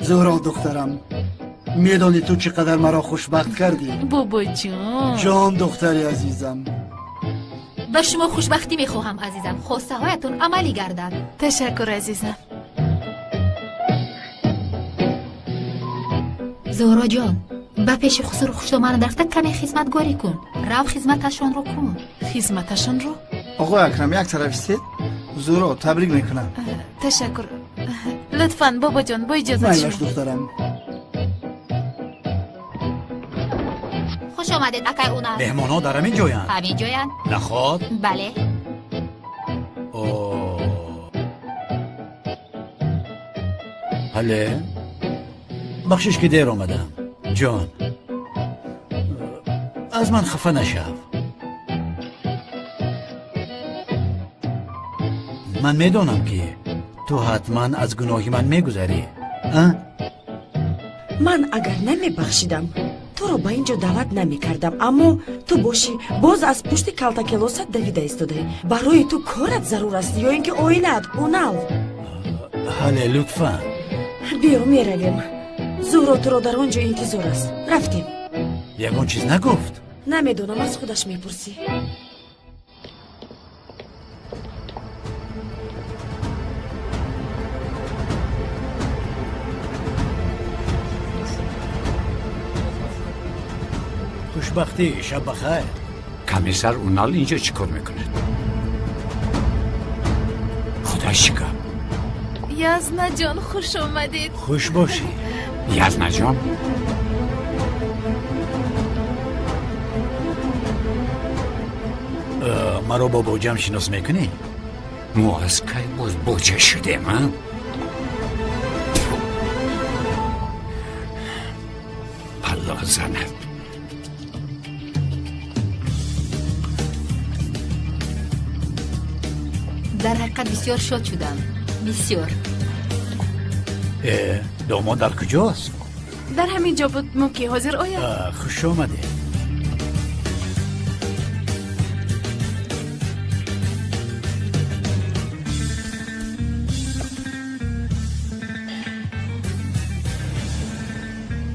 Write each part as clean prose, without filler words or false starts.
زهرا دخترم، میدانی تو چقدر مرا خوشبخت کردی؟ بابا جان. جان دختری عزیزم. به شما خوشبختی میخواهم عزیزم. خواسته هایتون عملی گردد. تشکر عزیزم. زهرا جان، به پیش خسرو خوشتومن درفته کمی خدمتگاری کن. رو خدمتشان رو کن. خدمتشان رو؟ آقای اکرم یک طرف استید. زهرا تبریک میکنم. تشکر. لطفاً بابا جان با اجازه میلاش شما. دخترم. خوش آمدید اکای اونر. مهمانا در همین جوین؟ همین جوین؟ نخواد؟ بله. بله بخشش که دیر آمدم جان. از من خفه نشو. من میدونم که تو حتما از گناهی من میگذری. من اگر نمیبخشیدم تو رو با اینجا دعوت نمی کردم، اما تو باشی باز از پشت کلتا کلوست دویده ایستاده. برای تو کارت ضرور است یا اینکه اوینت اونال. حاله لطفا بیا میرویم. زهرا تو رو در آنجا انتظار است. رفتیم. یکون چیز نگفت؟ نمیدونم، از خودش میپرسی. خوشبختی، شب بخیر. کمیسر اونال اینجا چیکار میکنه؟ خدا شکر. یزنا جان خوش آمدید. خوش باشی. یزنا جان مرا با بوجم شناس میکنی؟ ما از کی باز بوجه شده من؟ پلا زند. در حقیقت بسیار شاد شدم. بسیار. داماد در کجاست؟ در همین جا بود موکی حاضر آید. خوش آمده.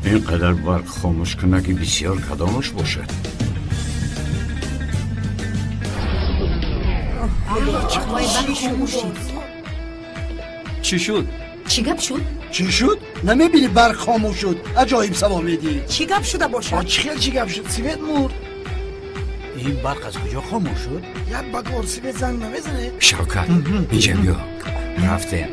اینقدر برق خاموش کنه که بسیار کدامش باشد. چی شد؟ چی گپ شد؟ چی شد؟ نمیبینی برق خاموش شد؟ عجایب سوا میدی. چی گپ شده باشد؟ چی خیلی چی گپ شد؟ سیویت مرد. این برق از کجا خاموش شد؟ یک بگار سیویت زنگ نمیزنه. شوکت اینجا بیا. رفتیم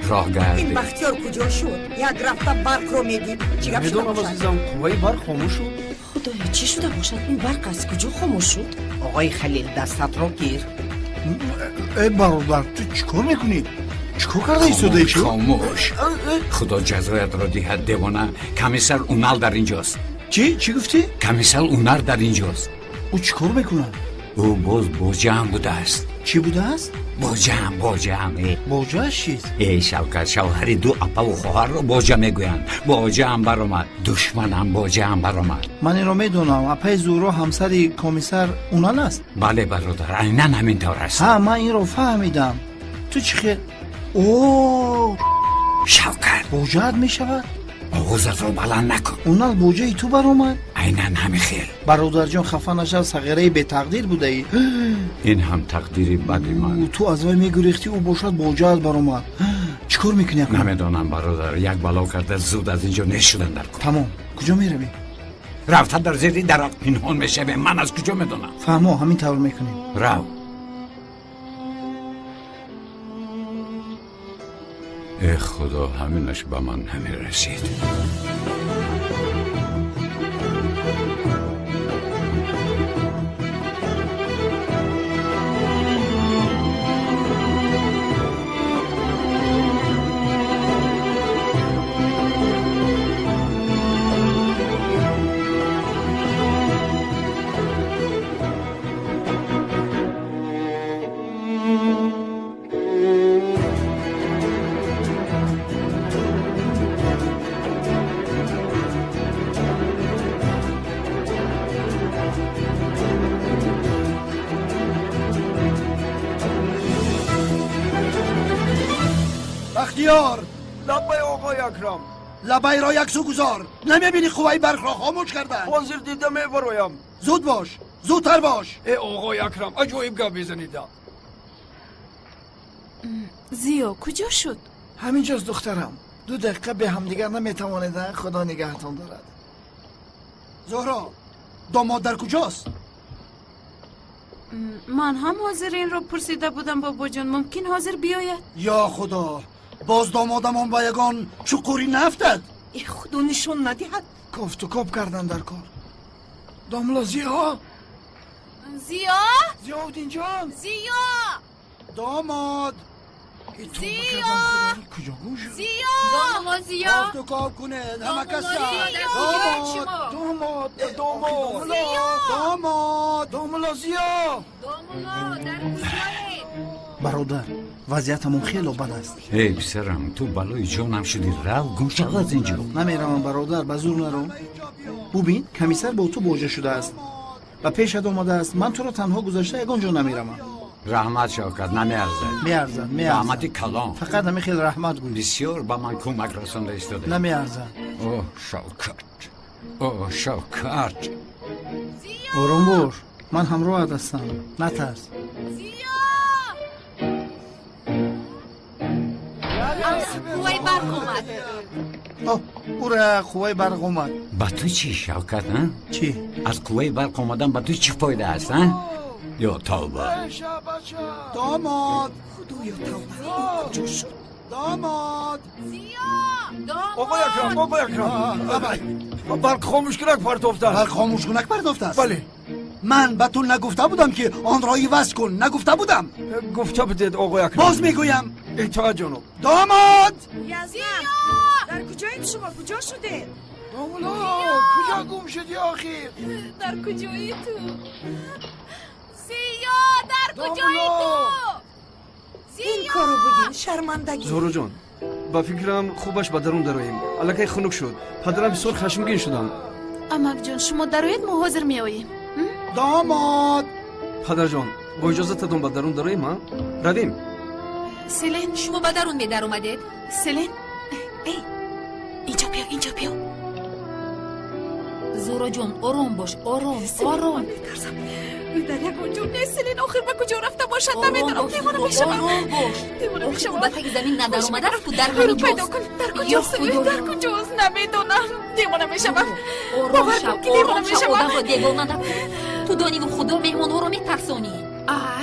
راه این گردیم. بختیار کجا شد؟ یک رفته برق رو میدید. چی گپ شده میدونم باشد؟ عزیزم، قوه برق خاموش شد. خدایا چی شده باشد؟ این برق از کجا خاموش شد؟ آقای خلیل دستت رو گیر. ای برادر تو چیکار میکنی؟ چیکار کرده ایستاده چی؟ خاموش. خدا جزایت را دهد دیوانه. کمیسر اونال در اینجاست. چی گفتی؟ کمیسر اونال در اینجاست. او چیکار میکنه؟ او باز بوجه هم بوده است. چی بوده است؟ بوجه هم بوجه چیست؟ ای شوکت شوهری دو اپا و خواهر رو بوجه میگویند. بوجه هم برآمد. دشمن هم بوجه هم برآمد. من این رو میدونم. اپای زهرا همسر کمیسر اونال است. بله برادر، عیناً همینطور است. ها من این رو فهمیدم. تو چی خیر؟ اوه شوکت بوجهت میشود؟ آغوزت رو بلند نکن. اونال بوجه تو بر اومد؟ عیناً همین خیر. برادر جان خفه نشو، صغیره به تقدیر بوده ای. این هم تقدیری بدی من. تو از وی میگریختی او باشد بوجهت بر اومد. چیکار میکنی اکنون؟ نمیدونم برادر، یک بلا کرده زود از اینجا نشدن در کن. تمام. کجا میروی؟ رفته در زیر درخت پنهان میشه. من از کجا میدونم؟ فهمو همین طور میکنیم. رو. ای خدا همینش به من نمیرسید. بختیار لبای آقای اکرم. لبای را یک سو گذار. نمیبینی قوای برق را خاموش کردن؟ حاضر دیدم برایم. زود باش، زودتر باش. ای آقای اکرم عجایب گپ میزنید. زیو کجا شد؟ همینجاست دخترم. 2 دقیقه به همدیگر نمیتوانیدن. خدا نگهتان دارد. زهرا، داماد در کجاست؟ من هم حاضر این رو پرسیده بودم بابا جان. ممکن حاضر بیاید؟ یا خدا، باز دامادمان با یگان چقوری نفتد. ای خدا نشون ندهد. کفت و کپ کردن در کار. داملا زیا، زیا؟ زیاودین جان، زیا! داماد. ای توبه کردم خدایی، کجا گم شد؟ زیا! داملا زیا کفت و کپ کنه، همه کس داماد داملا زیا. داملا در کجایی؟ برادر، وضعیتمون خیلی بد است. ای پسرم تو بلای جانم شدی. رو گم شو از اینجا. نمیرم برادر، به زور نرو. ببین کمیسر با تو بوجه شده است و پیشت آمده است. من تو رو تنها گذاشته یگان جا نمیرم. رحمت شوکت نمیارزد. میارزن رحمت کلام. فقط همین خیلی رحمت گوی. بسیار با من کمک رسانده ایستاده. نمیارزن. اوه شوکت. آروم باش، من همراه هستم، نترس. قوای برق اومد. اوره قوای برق اومد. با تو چی شوکت ها؟ چی؟ از قوه برق اومدن با تو چی فایده است ها؟ یا توبه. داماد، خدایا توبه. کجا شد؟ داماد. آقای اکرم برق خاموش کنک پرتافته است. برق خاموش کنک پرداخته است. بله. من به تو نگفته بودم که آن را عوض کن. نگفته بودم. گفته بدید آقای اکرم. باز میگویم. اطاعت جناب. داماد. یزدان در کجایید شما؟ کجا شده؟ داملا کجا گم شدی آخیر؟ در کجایی تو؟ زیا در کجایی تو؟ این کارو بگین شرمندگی. زهرا جان با فکرم خوبش به درون درویم. الکی خنک شد. پدرم بسیار خشمگین شدم. امک جان شما دروید ما حاضر می آییم. داماد. پدر جان با اجازتتون به درون درویم ها؟ رویم. سلین شما به درون می در اومدید؟ سلین ای اینجا بیا زورا جون آروم باش، آروم در یک اونجا نیست. سلین آخر به کجا رفته باشد نمیدونم. دیوانه میشم. با تک زمین ندر اومده است. تو در همین پیدا جاست. کن. در کجاست؟ در کجاست نمیدونم. دیوانه میشم. آروم شو آدم رو دیوانه نکن. تو دانی و خدا مهمان ها رو میترسانی.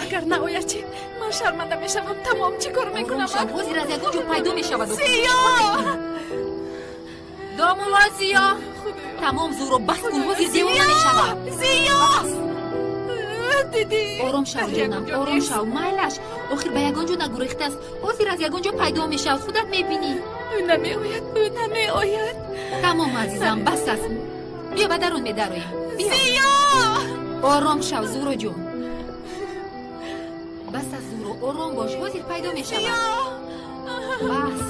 اگر نهایت چی من شرمنده میشم. تمام چی کار میکنم؟ آروم شو وزیر از یکون جو پیدا میشود. زیا دامولا زیا تمام زور و بس کن. وزیر دیوانه میشود. زیا دیدی؟ آروم شو جانم، آروم شو. مایلش آخر به یگان جو نگریخته است. وزیر از یگان جو پیدا میشود. خودت میبینی. او نمیآید. تمام عزیزم بس است. بیا به درون میدرویم. زیا آرام شو زورو جون. بس از زورو آرام باش. وزیر پیدا می شود. بس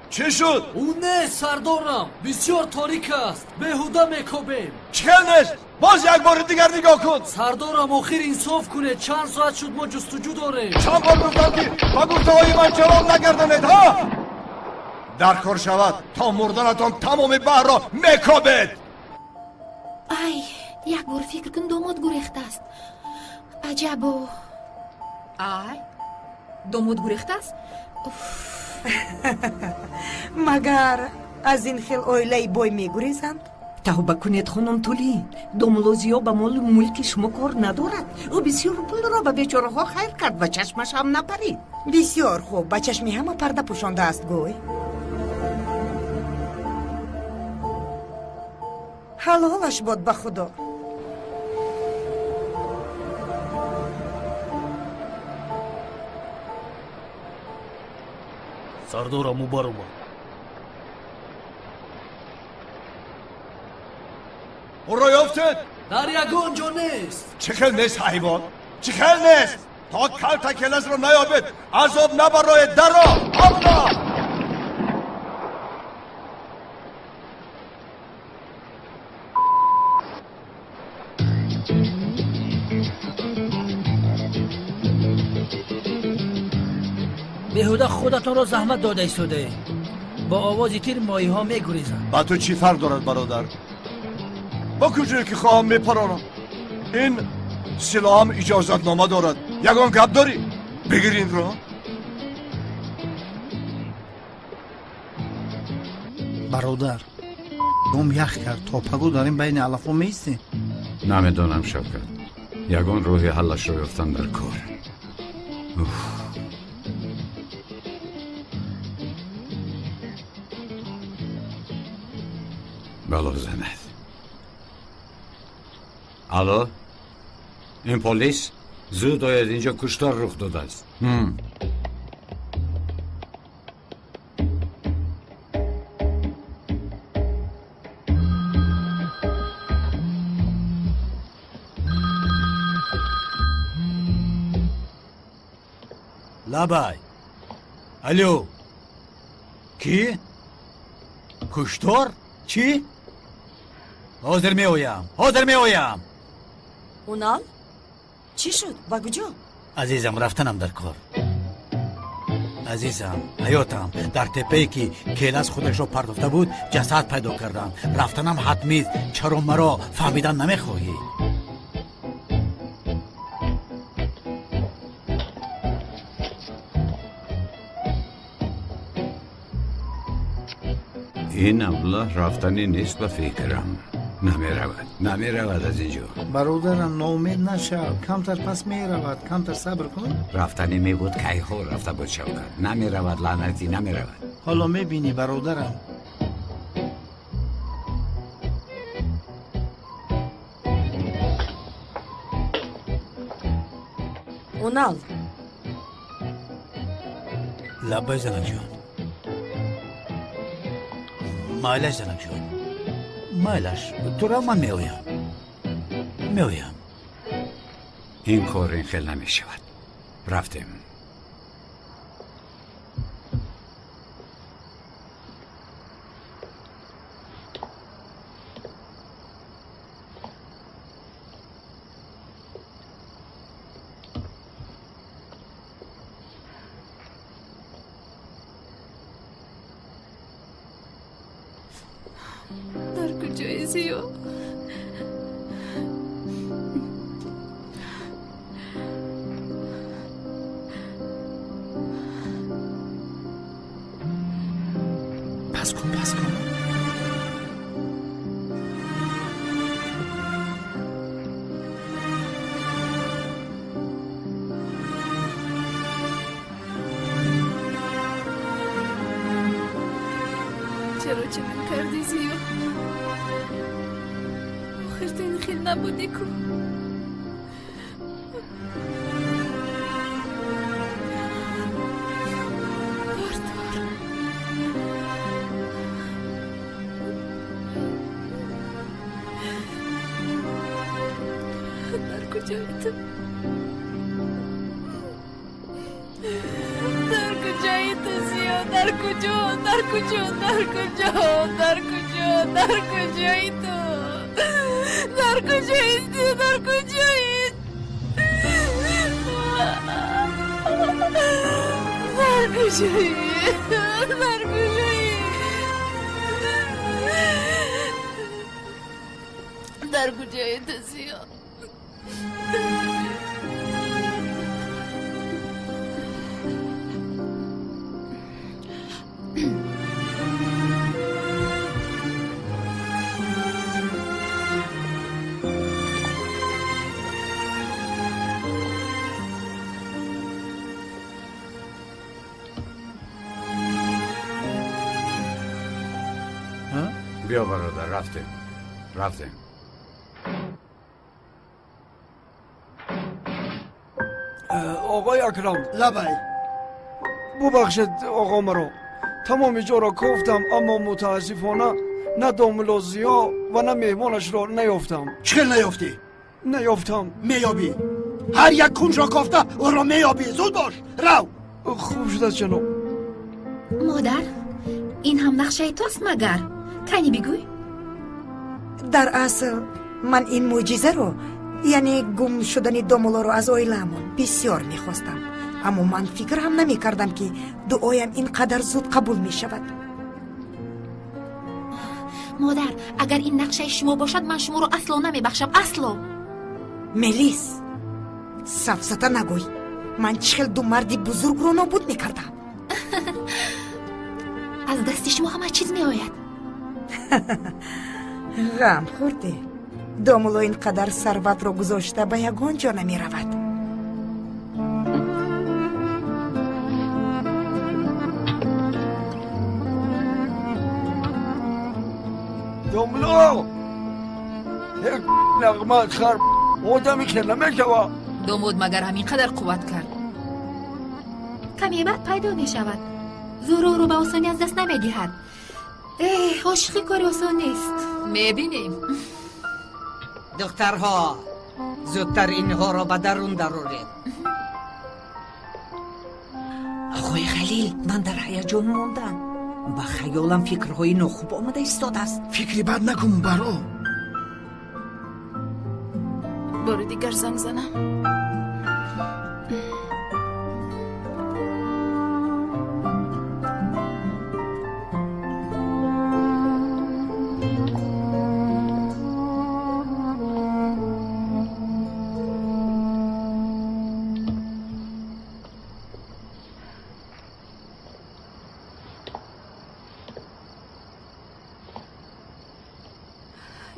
چی شد؟ اون نه سردارم بسیار تاریک است. بهوده میکوبیم. چیکار نیست؟ باز یک بار دیگر نگاه کن. سردارم آخر انصاف کنه. چند ساعت شد ما جستجو داریم. چند بار گفتم که با گفته های من جواب نگردانید ها؟ در کار شود تا مردنتان تمام بحر را میکوبید. ای یک بار فکر کن داماد گریخته است. عجبو. ای داماد گریخته است. مگر از این خیل اویلای بای میگریزند؟ توبه کنید خانم تولین. داملوزیو به مال ملک شما کار ندارد. او بسیار پول را به بیچاره ها خیر کرد و چشمش هم نپرید. بسیار خوب. به چشمی همه پرده پوشانده است گوی. حلالش باد به خدا. سردارم او بر اومد. او را یافتید؟ در یگان جا نیست. چه خیل نیست حیوان؟ چه خیل نیست؟ تا کل تکلز را نیابید عذاب نبرای در را آب را. بهوده خودتان را زحمت داده ایستاده. با آوازی تیر ماهی ها میگریزند. با تو چی فرق دارد برادر؟ با کجایی که خواهم میپرانم. این سلاح هم اجازت نامه دارد. یگان گپ داری؟ بگیر این را. برادر دوم یخ کرد تا پگو داریم بین علفا میستیم. نمیدونم شوکت. یگان روحی حلش رو یفتن در کار. بلا زند. الو؟ این پلیس؟ زود آید اینجا کشتار رخ داده است. لابای الو کی؟ کشتار؟ چی؟ حاضر می آیم. اونال چی شد؟ با کجا؟ عزیزم رفتنم در کار. عزیزم حیاتم در تپه‌ای که کیلاس خودش رو پرداخته بود جسد پیدا کردم. رفتنم حتمی. چرا مرا فهمیدن نمیخواهی؟ این ابله رفتنی نیست به فکرم. نمی رود از اینجا. برادرم ناامید نشو. کمتر پس می رود. کمتر صبر کن. رفتنی می بود که ها رفته بود شوکت. نمی رود لعنتی نمی رود. حالا می بینی برادرم. اونال لبای زنک جان. مایلش زنک جان. مایلش تو را من میویم. این کار این خیل نمی شود. رفتیم. در کجایی زیو؟ پس کن چرا چنین کردی زیو؟ آخر تو این خیل نبودی کو؟ در کجایی تو؟ در کجایی تو؟ در کجایی تو زیو؟ بیا برادر رفتیم. آقای اکرم لبای ببخشید آقا مرا. تمام جا را گفتم اما متاسفانه نه داملازیا و نه مهمانش را نیافتم. چخیل نیافتم. میابی هر یک کنج را گفته او را میابی. زود باش رو. خوب شده جناب. مادر این هم نقشه توست مگر؟ کنی بگوی؟ در اصل من این معجزه رو یعنی گم شدن دومولا رو از اویلمون بسیار میخواستم، اما من فکر هم نمی کردم که دعایم اینقدر زود قبول می شود. مادر اگر این نقشه شما باشد من شما رو اصلا نمی بخشم، اصلا. ملیس سفزته نگوی، من 42 مردی بزرگ رو نابود می کردم. از دست شما همه چیز می آید. غم خورده، داملو اینقدر ثروت رو گذاشته به یگان جا نمی رود. داملو یک نغمه خر آدمی که نمیشوه. داماد مگر همینقدر قوت کرد؟ کمی بعد پیدا می شود. زورو رو به آسانی از دست نمی دهد. عاشقی کاری آسان نیست، می بینیم. دخترها زودتر اینها را به درون درارید. آقای خلیل، من در هیجان موندم. با خیالم فکرهای ناخوب آمده ایستاده است. فکری بد نکن برو. بار دیگر زنگ زنم.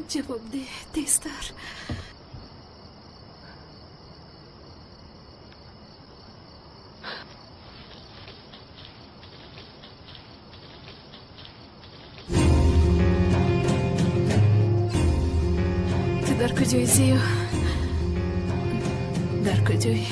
جواب ده تیستر. تو در کجایی زیو؟ در کجایی؟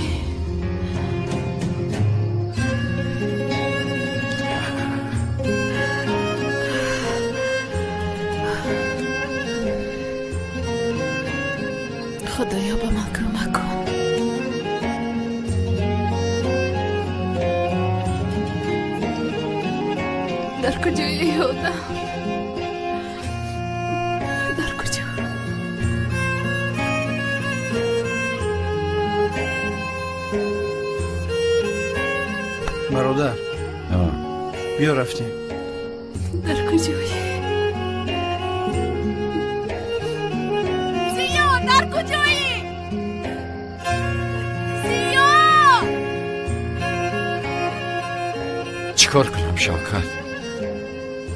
خدایا به من کمک کن. در کجایی یهودا؟ در کجا؟ برادر بیا رفتیم. در کجایی؟ در کجایی؟ زیا! چیکار کنم شوکت؟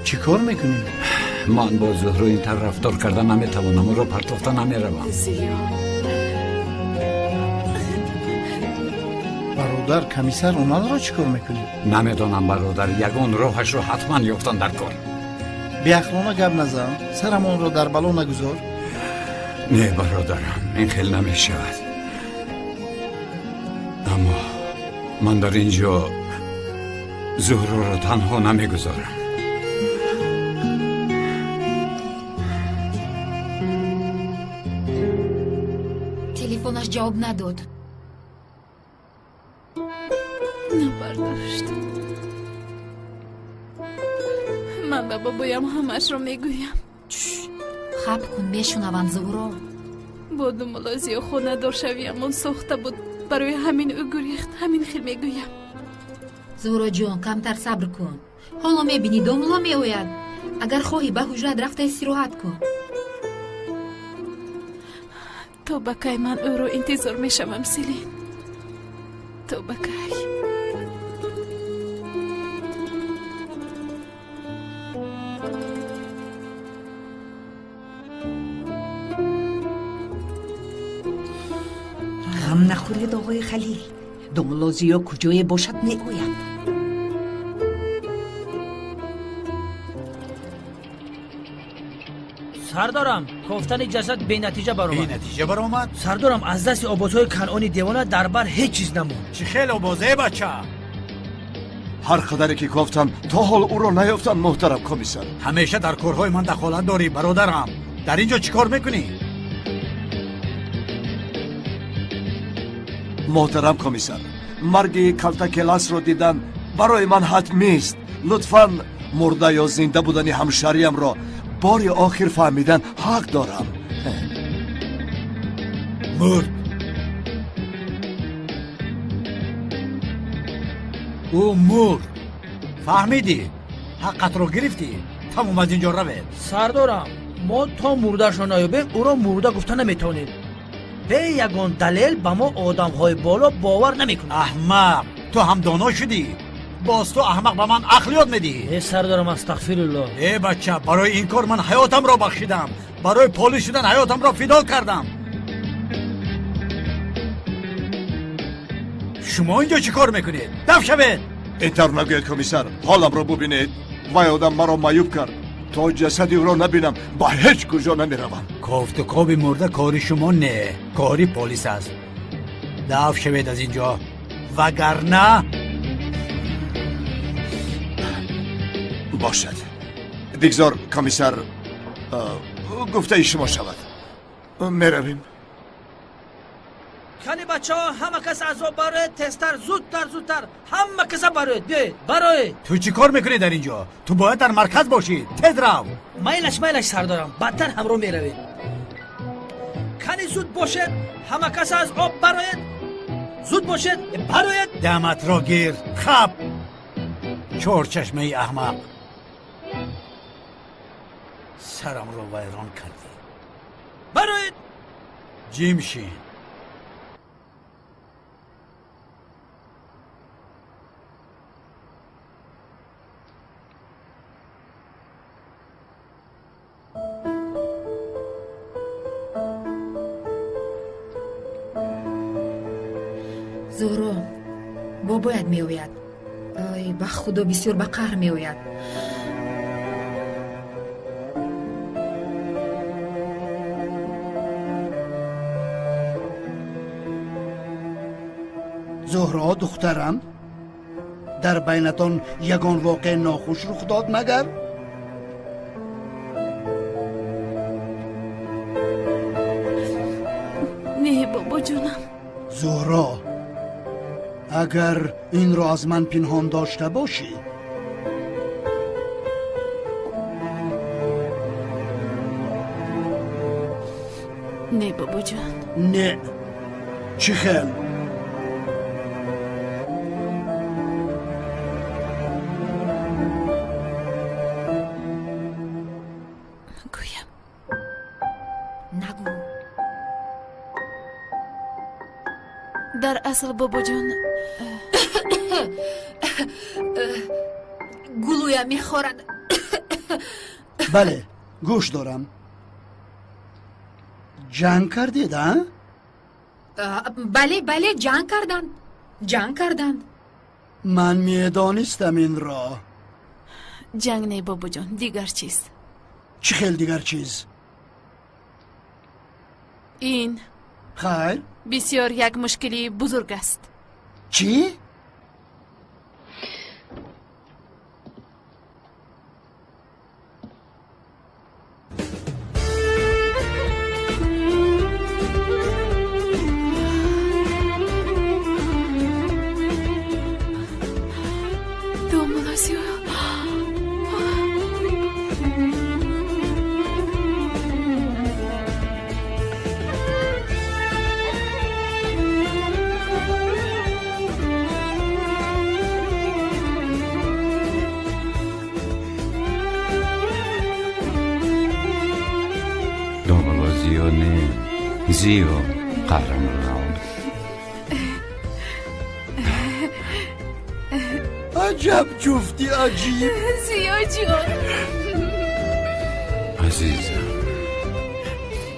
چیکار میکنی؟ من با زهرو اینطور رفتار کردن نمیتوانم، رو پرتافته نمیروم. زیا برادر کمیسر اومد را چیکار میکنی؟ نمیدانم برادر، یگان راهش رو حتما یافتن در کار. بی اخلاقانه گپ نزن، سرمون رو در بلا نگذار. نه برادرم، این خیلی نمی شود. اما من در اینجا زهرو را تنها نمی گذارم. تلفنش جواب نداد. نبرداشت. من به بابایم همش رو میگویم. خب کن میشنوند زهرا. با دملازی و خونه دار شویمون ساخته بود، برای همین او گریخت. همین خیلی میگویم. زهرا جان کمتر صبر کن. حالا میبینی داملا میآید. اگر خواهی به حجرت رفته استراحت کن. تو بکی من او رو انتظار میشوم سیلین. تو بکی. غم نخورید آقای خلیل. دملازیا کجای باشد میآید. سردارم کفتن جسد به نتیجه برآمد. به نتیجه برآمد؟ سردارم از دست آبازهای کنعانی دیوانه در بر هیچ چیز نموند. چه خیلی آبازه بچه. هر قدری که گفتم تا حال او رو نیافتن محترم کمیسر. همیشه در کارهای من دخالت داری برادرم. در اینجا چیکار میکنی؟ محترم کمیسر، مرگ کلتا کلاس رو دیدن برای من حتمی است. لطفاً مرده یا زنده بودن همشهریم را بار آخر فهمیدن حق دارم. مرد. او مرد. فهمیدی؟ حقت رو گرفتی. تموم از اینجا روید. سردارم ما تا مردهشو نیابیم او را مرده گفتن نمیتونیم. به یگان دلیل به ما آدم های بالا باور نمیکنه. احمق، تو هم دانا شدی. باز تو احمق به من عقل یاد میدی. ای سردارم استغفرالله. ای بچه، برای این کار من حیاتم را بخشیدم. برای پلیس شدن حیاتم را فدا کردم. شما اینجا چی کار میکنید؟ دفع شوید. اینطور نگوید کمیسر، حالم رو ببینید. وای آدم مرا معیوب کرد. تا جسدی او را نبینم با هیچ کجا نمیروم. کافت و کابی مرده کاری شما نه، کاری پلیس است. دفع شوید از اینجا، وگرنه باشد. بگذار کمیسر گفته شما شود. میرویم. کنی بچه ها همه کس از آب باید تستر زودتر همه کس باید بیاید برای. تو چی کار میکنی در اینجا؟ تو باید در مرکز باشی. تز رو. میلش سردارم بدتر هم رو میروید. کنی زود باشید همه کس از آب باید. زود باشید باید. دمت را گیر. خب چور چشمه ای احمق، سرم رو ویران کردی. باید جیم شین. زهرا بابایت میآید. ای به خدا بسیار به قهر میآید. زهرا دخترم، در بینتان یگان واقع ناخوش رخ داد مگر؟ نه بابا جونم. زهرا، اگر این را از من پنهان داشته باشی نه بابا جان. نه. چی خیل؟ گویم نگو. در اصل بابا جان گلویم میخورد. بله گوش دارم. جنگ کردید ها؟ بله جنگ کردن. من میدانستم این را. جنگ نه بابا جان، دیگر چیز. چی خیل دیگر چیز؟ این خیر؟ بسیار یک مشکلی بزرگ است. چی؟ زیو قهرمان. عجب جفتی عجیب. زیا جان عزیزم.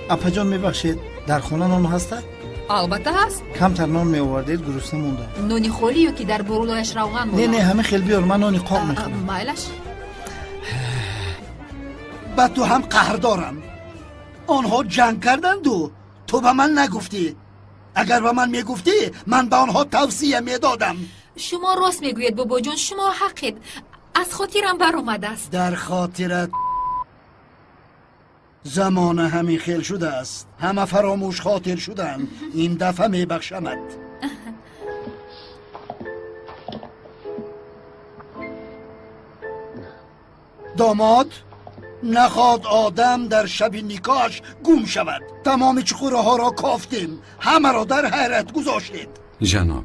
اپا جان میبخشید در خونه نان هسته؟ البته هست. کمتر نان میآوردید، گرسنه مونده. نانی خوری که در برولایش روغن بود. نه همه خیلی بیار، من نانی قاق میخورم. مایلش. با تو هم قهر دارم. آنها جنگ کردند و تو به من نگفتی. اگر به من میگفتی من به آنها توصیه میدادم. شما راست میگوید بابا جان، شما حقید. از خاطرم بر اومده است. در خاطرت زمان همین خیل شده است. همه فراموش خاطر شدن. این دفعه میبخشمت. داماد نخواد آدم در شب نیکاش گم شود. تمام چخوره ها را کافتیم، همه را در حیرت گذاشتید. جناب،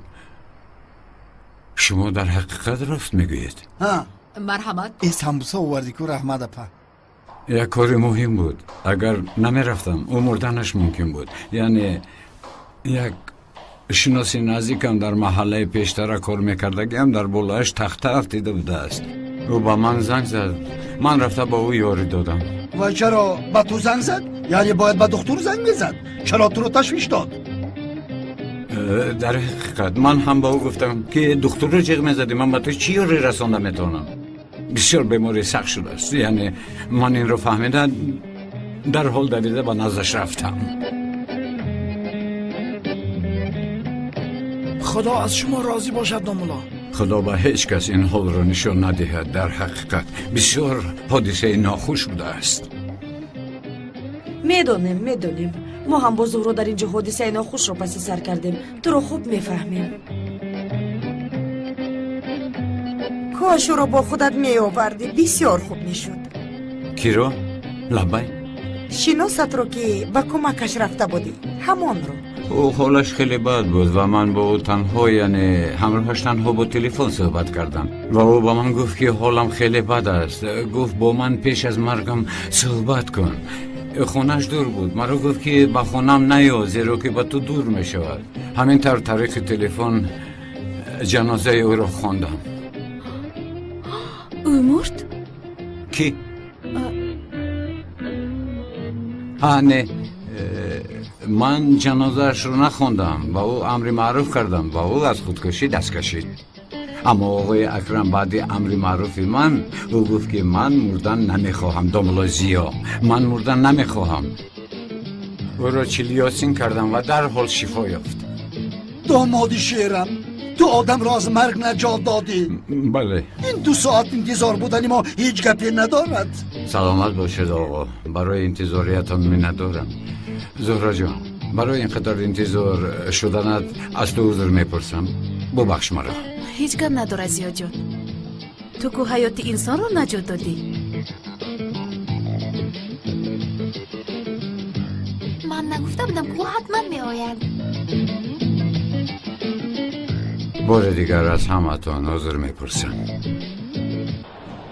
شما در حقیقت رفت میگویید؟ ها مرحمت. ای سمبوسا آوردی کو رحمت اپا. یک کاری مهم بود. اگر نمیرفتم او مردنش ممکن بود. یعنی یک شناسی نزدیکم در محله پیشتر کار میکردگیم در بالایش تخته افتیده بوده است. او با من زنگ زد. من رفته با او یاری دادم. و چرا با تو زنگ زد؟ یعنی باید با دکتر زنگ میزد. چرا تو رو تشویش داد؟ در حقیقت من هم با او گفتم که دکتر رو جیغ میزدی من با تو چی یاری رسانده میتونم. بسیار بیماری سخت شده است. یعنی من این رو فهمیدم در حال دویده با نزدش رفتم. خدا از شما راضی باشد دامولا. خدا به هیچ کس این حال را نشان ندهد. در حقیقت بسیار حادثه ناخوش بوده است. میدونیم ما هم با زهرا در اینجا حادثه ناخوش رو پس سر کردیم. تو رو خوب میفهمیم. کاش رو با خودت می آوردی بسیار خوب میشد. کی رو؟ لبای؟ شناست رو که با کمکش رفته بودی همان رو. او حالش خیلی بد بود و من با او تنها یعنی همراهش تنها با تلفن صحبت کردم و او با من گفت که حالم خیلی بد است. گفت با من پیش از مرگم صحبت کن. خونش دور بود. مرا گفت که با خونم نیا زیرا که با تو دور می شود. همین طریق تلفن جنازه او را خواندم. او مرد؟ کی؟ نه من جنازهش رو نخوندم و او امر معروف کردم و او از خودکشی دست کشید. اما آقای اکرم بعد امر معروف من او گفت که من مردن نمیخواهم. داملا زیا من مردن نمیخواهم. او را چلیاسین کردم و در حال شفا یافت. دامادی شیرم تو آدم را از مرگ نجات دادی. بله. این 2 ساعت انتظار بودنی ما هیچ گپی ندارد. سلامت باشید آقا. برای انتظاریتان می ندارم. زهرا جان برای اینقدر انتظار شدنت از تو عذر میپرسم. ببخش مرا. هیچ گپ نداره زیا جان. تو که حیات انسان رو نجات دادی. من نگفته بودم که او حتما می آید. بار دیگر از همتان عذر میپرسم.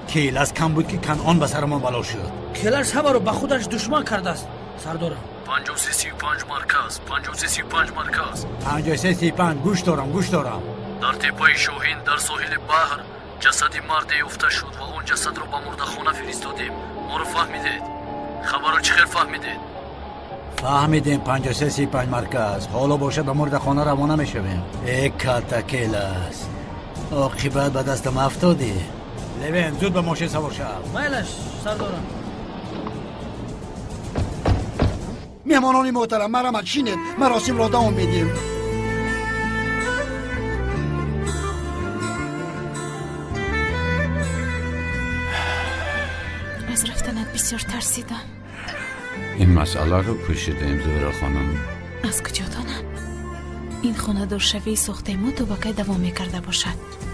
کیلاس کم بود که کنعان به سرمان بلا شد. کیلاس همه رو به خودش دشمن کرده است سردارم. 5335 مرکز 5335 مرکز 5335 گوش دارم. در تپه شاهین در ساحل بحر جسد مردی افته شد و اون جسد رو به مردخانه فرستادیم. ما رو فهمیدید؟ خبر رو چخیر فهمیدید؟ فهمیدیم 5335 مرکز. حالا باشه به مردخانه روانه میشویم. ای کاتا کیلاس عاقبت به دستم افتادی. لوین زود به ماشین سوار شو. میلش سردارم. میهمانان محترم مرحمت شینید مراسم را دوام میدیم. از رفتنت بسیار ترسیدم. این مسئله رو پوشیدیم زهرا خانم. از کجا دانم؟ این خانه در شوی ساخته ما تو باقی دوام میکرده باشد.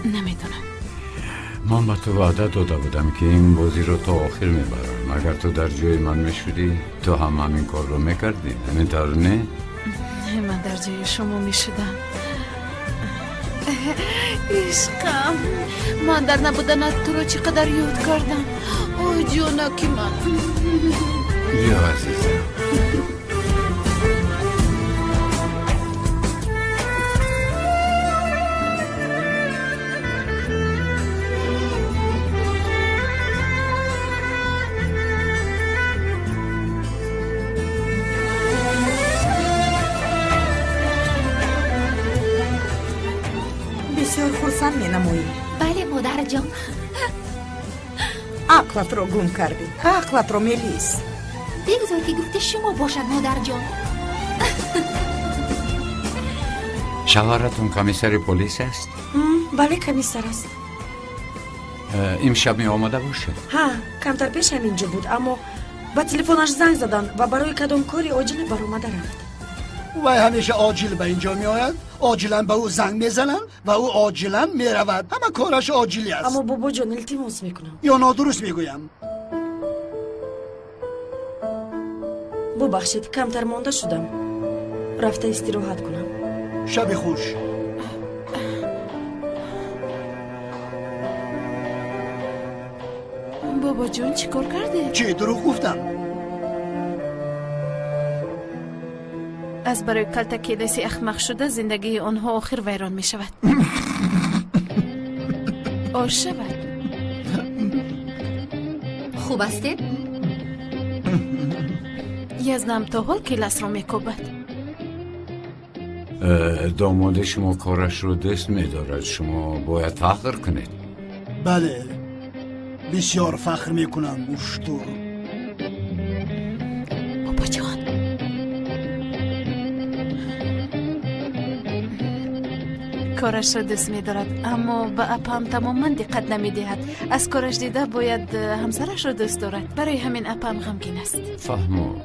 نمیدونم. من به تو وعده داده بودم که این بازی رو تا آخر میبرم. اگر تو در جای من میشودی تو هم همین کار رو میکردی. همینطور نه؟ من در جای شما میشدم. عشقم من در نبودنت تو رو چقدر یاد کردم. اوه جانکی من. یا عزیزم. بسیار خرسند می نمایی. بله مادر جان. عقلت رو گم کردی. عقلت رو میلیس. بگذار که گفته شما باشد مادر جان. شوهرتون کمیسر پلیس است؟ بله کمیسر است. امشب می آمده باشه؟ ها کمتر پیش هم اینجا بود اما با تلفنش زنگ زدن و برای کدام کاری عاجل بر اومده رفت. و همیشه عاجل به اینجا می آید. عاجلا به او زنگ میزنن و او عاجلا می رود. همه کارش عاجلی است. اما بابا جان التماس میکنم یا نادرست میگویم. ببخشید کمتر مانده شدم. رفته استراحت کنم. شب خوش. بابا جون چی کار کرده؟ چی دروغ گفتم؟ از برای کلتکیلسی اخمق شده زندگی آنها آخر ویران می شود. آر شود. خوب استید؟ یزدم تا حال کلاس را می کوبد. داماد شما کارش رو دست می‌دارد. شما باید فخر کنید. بله بسیار فخر میکنم گوشتور. بابا جان کارش را دست می دارد اما به اپام تماما دقت نمی دهد. از کارش دیده باید همسرش را دوست دارد. برای همین اپام غمگین است. فهمو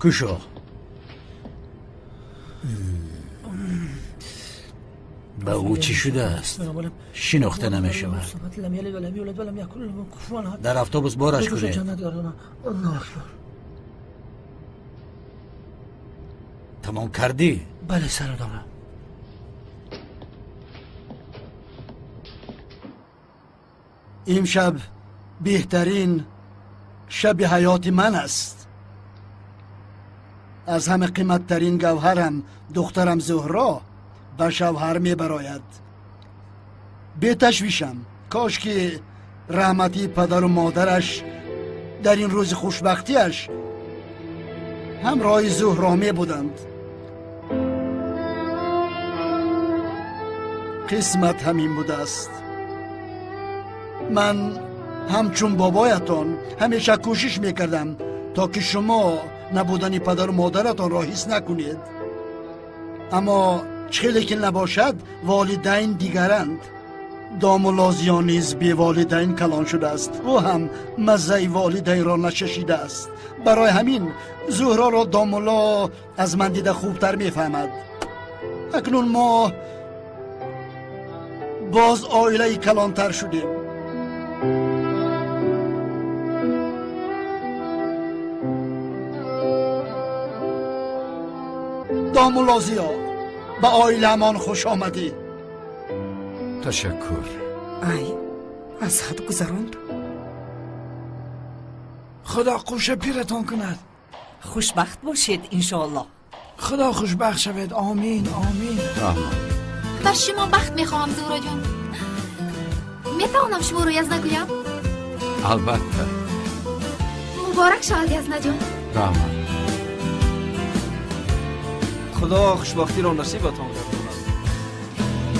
کشو به او چی شده است؟ شناخته نمیشه. در اتوبوس بارش کنید. تمام کردی؟ بله سردارم. امشب بهترین شب حیات من است. از همه قیمتترین گوهرم دخترم زهرا به شوهر می براید. بتشویشم کاش که رحمتی پدر و مادرش در این روز خوشبختیش همراه زهرا می بودند. قسمت همین بوده است. من همچون بابایتان همیشه کوشش میکردم تا که شما نبودن پدر و مادرتان را حس نکنید. اما چخیلی که نباشد والدین دیگرند. دامولازیا نیز بی والدین کلان شده است. او هم مزه والدین را نچشیده است. برای همین زهرا را دامولا از من دیده خوبتر میفهمد. اکنون ما باز آیله کلانتر شدیم. دامولازیا به آیله امان خوش آمدی. تشکر. ای از حد گذراند. خدا قوش پیرتان کند. خوشبخت باشید انشاءالله. خدا خوشبخت شود. آمین آمین. بر شما بخت میخواهم زهرا جان. میتوانم شما رو یزده گویم؟ البته. مبارک شود یزده جان. رحمت. خدا خوشبختی را نصیبتان کند.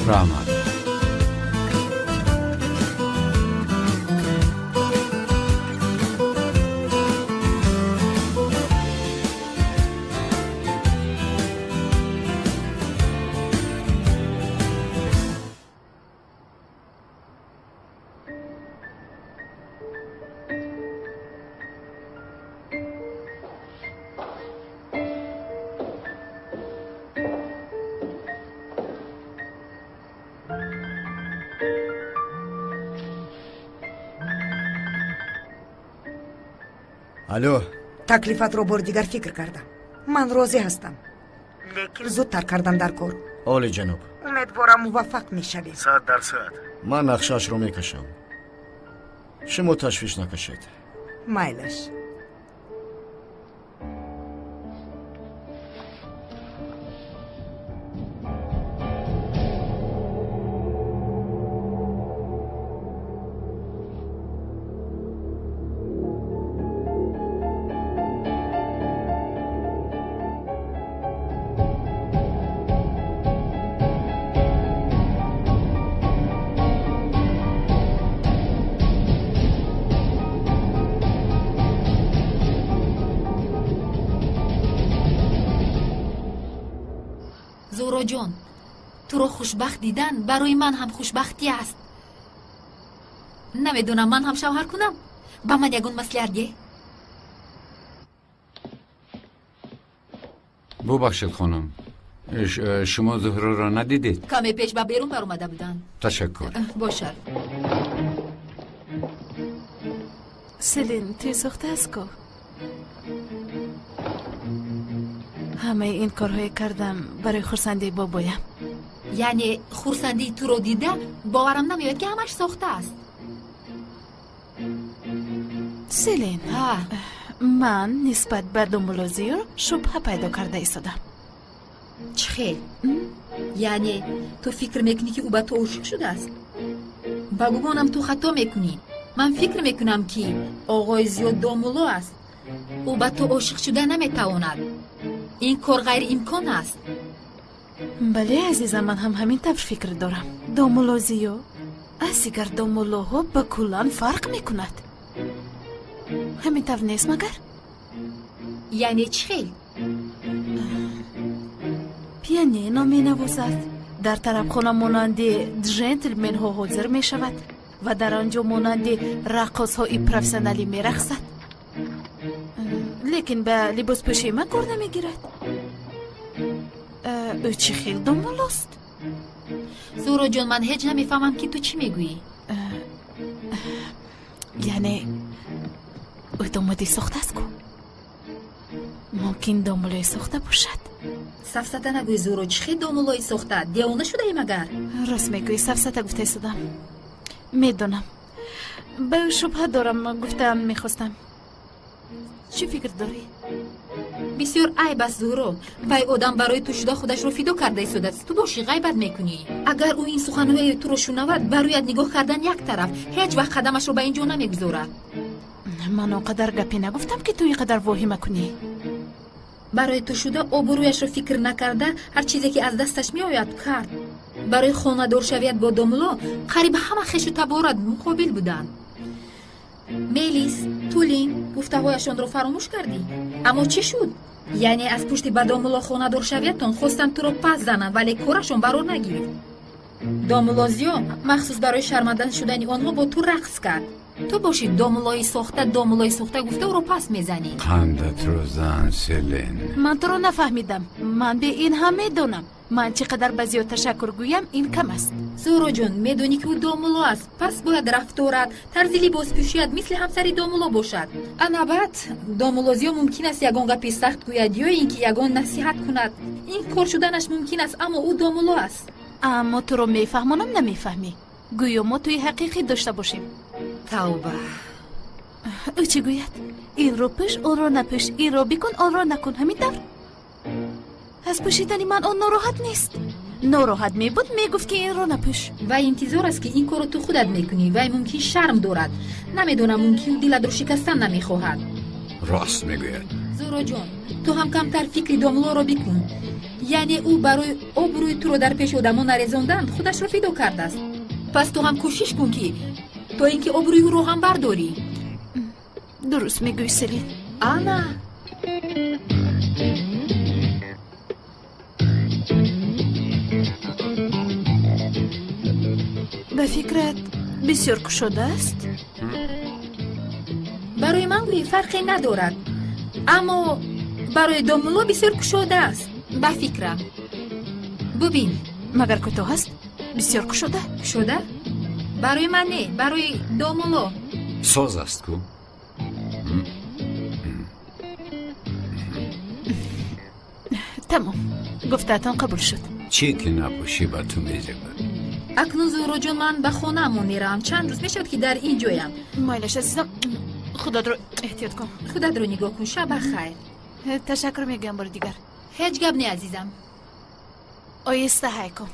رحمت. الو تکلیفت رو بار دیگر فکر کردم. من راضی هستم. لیکن زودتر کردن در کار. عالی جناب. امیدوارم موفق میشوی. 100%. من نقشش رو میکشم. شما تشویش نکشید. مایلش. زهرا جان تو رو خوشبخت دیدن برای من هم خوشبختی است. نمیدونم من هم شوهر کنم. با من یگون مسئله گه. ببخشید خانم. شما زهرا را ندیدید؟ کمی پیش با بیرون بر اومده بودن. تشکر. باشد. سلین توی ساخته است که همه این کارهای کردم برای خورسندی بابایم. یعنی خورسندی تو رو دیده باورم نمیاد که همش ساخته است. селин, ман нисбат ба думбулозиё шубҳа пайдо карда истодам. چی خیل؟ یعنی تو فکر میکنی که او با تو عاشق شده است؟ با گمانم تو خطا میکنی. من فکر میکنم که آقای زیاد دامولو است. او با تو عاشق شده نمیتواند. این کار غیر امکان است. بله عزیزم، من هم همین طور فکر دارم. دومولوزیو از دیگر دومولوها به کلان فرق میکند. همین طور نیست مگر؟ یعنی چی خیل؟ پیانینو می نوازد. در طرف خانه مانند جنتلمن ها حاضر می شود و در آنجا مانند رقاص های پروفسیونالی می رقصد. لیکن به لباس پوشی من کار نمی گیرد. او چی خیلی دومولوست؟ زورو جان، من هیچ نمیفهمم که تو چی میگویی. یعنی او دومودی ساخته است کو؟ ممکن دومولوی ساخته باشد. سفسطه نگوی زورو، چی خیلی دومولوی ساخته؟ دیوانه شده ای مگر؟ راست میگوی، سفسطه گفته ایستادم. میدونم. به او شبهه دارم، گفتم میخواستم. چی فکر داری؟ بسیار عیب است زورو. وای آدم برای تو شده خودش رو فدا کرده ایستاده است. تو باشی غیبت میکنی. اگر او این سخنهای تو رو شنود، برایت نگاه کردن یک طرف، هیچ وقت قدمش رو به اینجا نمیگذارد. من اونقدر گپی نگفتم که تو اینقدر واهمه کنی. برای تو شده آبرویش رو فکر نکرده هر چیزی که از دستش می آید کرد. برای خانه دار شوید با دومولو قریب همه خیش و تبارت مقابل بودن. میلیس، تولین گفته‌هایشان رو فراموش کردی. اما چی شد؟ یعنی از پشت به دومولو خانه دار شویدتان خواستن تو رو پس زنن، ولی کارشون برار نگیرید. دومولوزیو مخصوص برای شرمندن شدن آنها با تو رقص کرد. تو باشی دومولوی ساخته گفته او رو پس میزنی. قندت رو زن سلین. من تو رو نفهمیدم. من به این هم میدونم. من چقدر به زیاد تشکر گویم این کم است. زورو جون، میدونی که او دومولو است، پس باید رفتارت، طرز لباس پوشیت مثل همسری دومولو باشد. البته دومولوزیو ممکن است یگان گپی سخت گوید یا اینکه یگان نصیحت کند. این کار شدنش ممکن است، اما او دومولو است. اما تو رو میفهمونم نمیفهمی. گویا ما توی حقیقی داشته باشیم. توبه. او چی گوید؟ این رو پوش، اون رو نپوش، این رو بکن، اون رو نکن. همین طور از پوشیدنی من اون ناراحت نیست. ناراحت می بود میگفت که این رو نپوش. و انتظار است که این کارو تو خودت میکنی و ممکن شرم دارد. نمیدونم ممکن دلت رو شکستن نمیخواهد. راست میگوید. زورو جان، تو هم کمتر فکر دومولو رو بکن. یعنی او برای آبروی تو رو در پیش آدمان نرساندن خودش رو فدا کرده است. پس تو هم کوشش کن که تو اینکه آبروی او رو هم برداری. درست میگوی سلین. آنا به فکرت بسیار کشوده است؟ برای من گویی فرقی ندارد، اما برای دومولو بسیار کشوده است. به فکرم ببین. مگر کوتاه است؟ بسیار کشوده؟ کشوده؟ برای من نه، برای دومولو. ساز است کو؟ تمام، گفته‌تان قبول شد. چی که نباشی با تو میزبان. اکنون زورو جون، من به خانه‌مون میرم. چند روز میشد که در اینجایم. مایلش عزیزم، خودت رو احتیاط کن. خودت رو نگاه کن. شب خیر. تشکر میگم بار دیگر. هیچ گپ نه عزیزم. آیسته های کن.